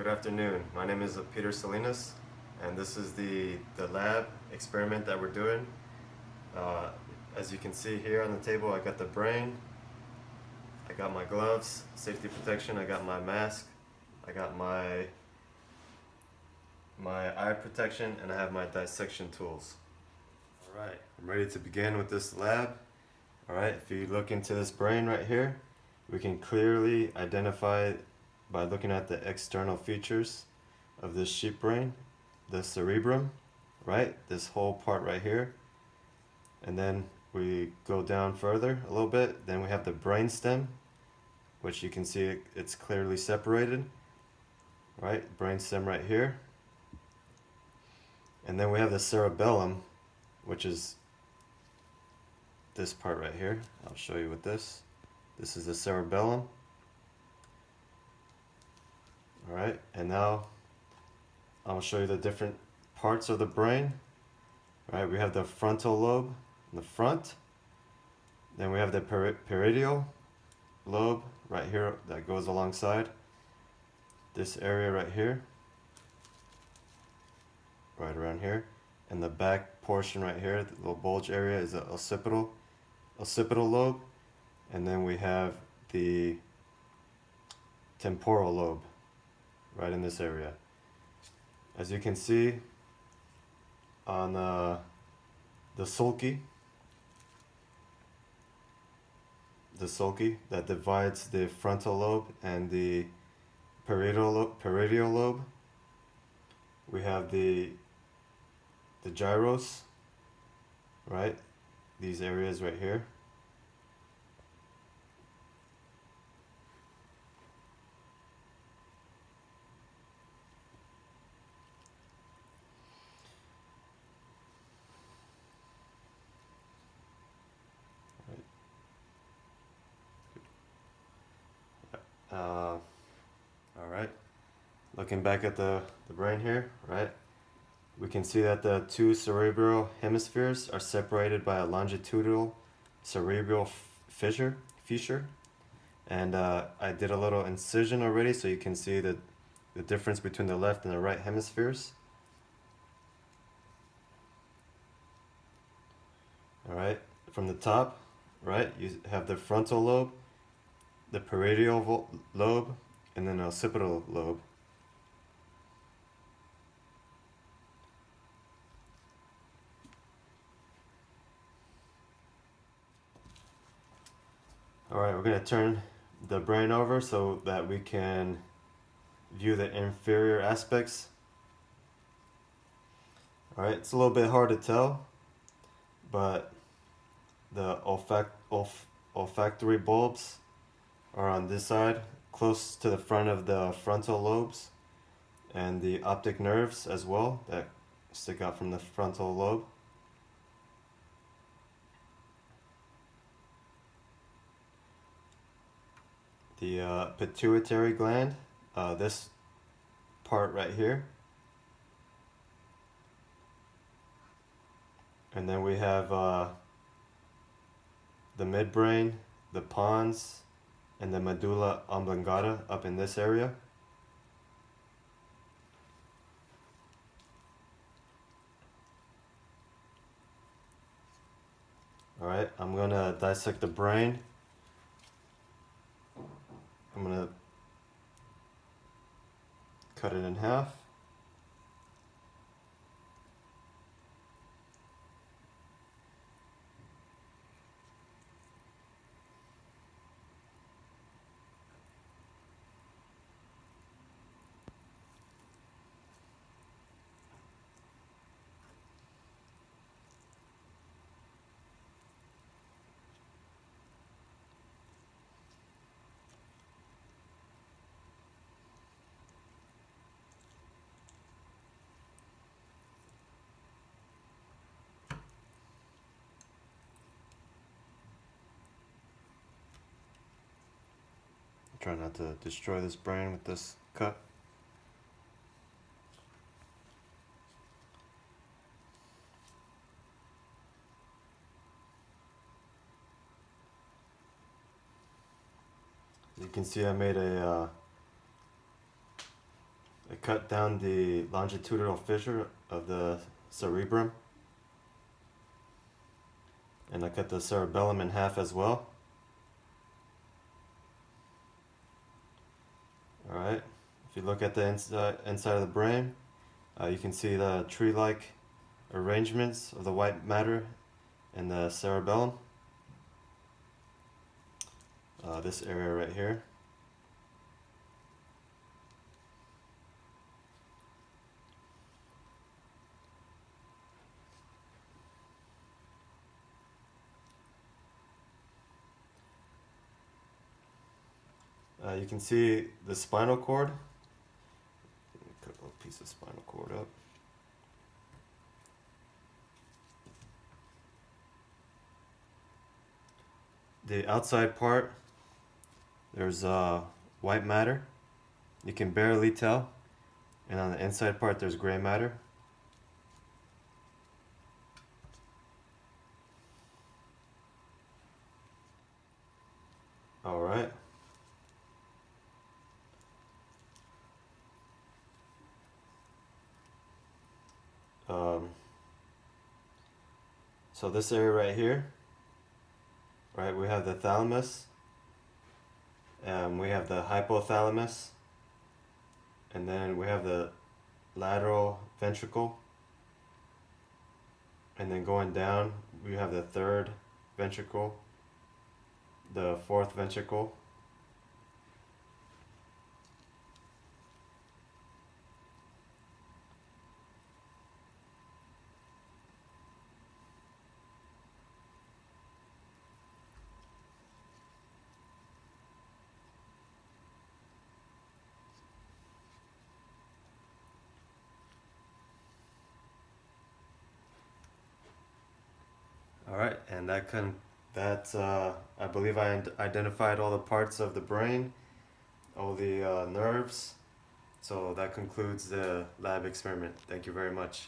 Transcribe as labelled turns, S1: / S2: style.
S1: Good afternoon. My name is Peter Salinas, and this is the lab experiment that we're doing. Uh, as you can see here on the table, I got the brain, I got my gloves, safety protection, I got my mask, I got my eye protection, and I have my dissection tools. Alright, I'm ready to begin with this lab. Alright, if you look into this brain right here, we can clearly identify by looking at the external features of this sheep brain, the cerebrum, right? This whole part right here. And then we go down further a little bit, then we have the brain stem, which you can see it's clearly separated, right? Brain stem right here. And then we have the cerebellum, which is this part right here. I'll show you with this. This is the cerebellum. Alright, and now I'll show you the different parts of the brain. Alright, we have the frontal lobe in the front. Then we have the parietal lobe right here that goes alongside this area right here. Right around here. And the back portion right here, the little bulge area, is the occipital lobe. And then we have the temporal lobe right in this area. As you can see on the sulci that divides the frontal lobe and the parietal lobe, we have the gyros, right? These areas right here. All right, looking back at the brain here, right? We can see that the two cerebral hemispheres are separated by a longitudinal cerebral fissure. And I did a little incision already so you can see the difference between the left and the right hemispheres. All right, from the top, right, you have the frontal lobe, the parietal lobe, and then the occipital lobe. All right, we're going to turn the brain over so that we can view the inferior aspects. All right, it's a little bit hard to tell, but the olfactory bulbs are on this side, close to the front of the frontal lobes, and the optic nerves as well that stick out from the frontal lobe. The pituitary gland, this part right here. And then we have the midbrain, the pons, and the medulla oblongata up in this area. Alright, I'm gonna dissect the brain. I'm gonna cut it in half. Try not to destroy this brain with this cut. You can see I made a cut down the longitudinal fissure of the cerebrum. And I cut the cerebellum in half as well. Alright, if you look at the inside of the brain, you can see the tree-like arrangements of the white matter in the cerebellum. This area right here. You can see the spinal cord. Cut a little piece of spinal cord up. The outside part, there's white matter. You can barely tell. And on the inside part, there's gray matter. All right. So this area right here, right, we have the thalamus, we have the hypothalamus, and then we have the lateral ventricle, and then going down we have the third ventricle, the fourth ventricle, all right, and I believe I identified all the parts of the brain, all the nerves. So that concludes the lab experiment. Thank you very much.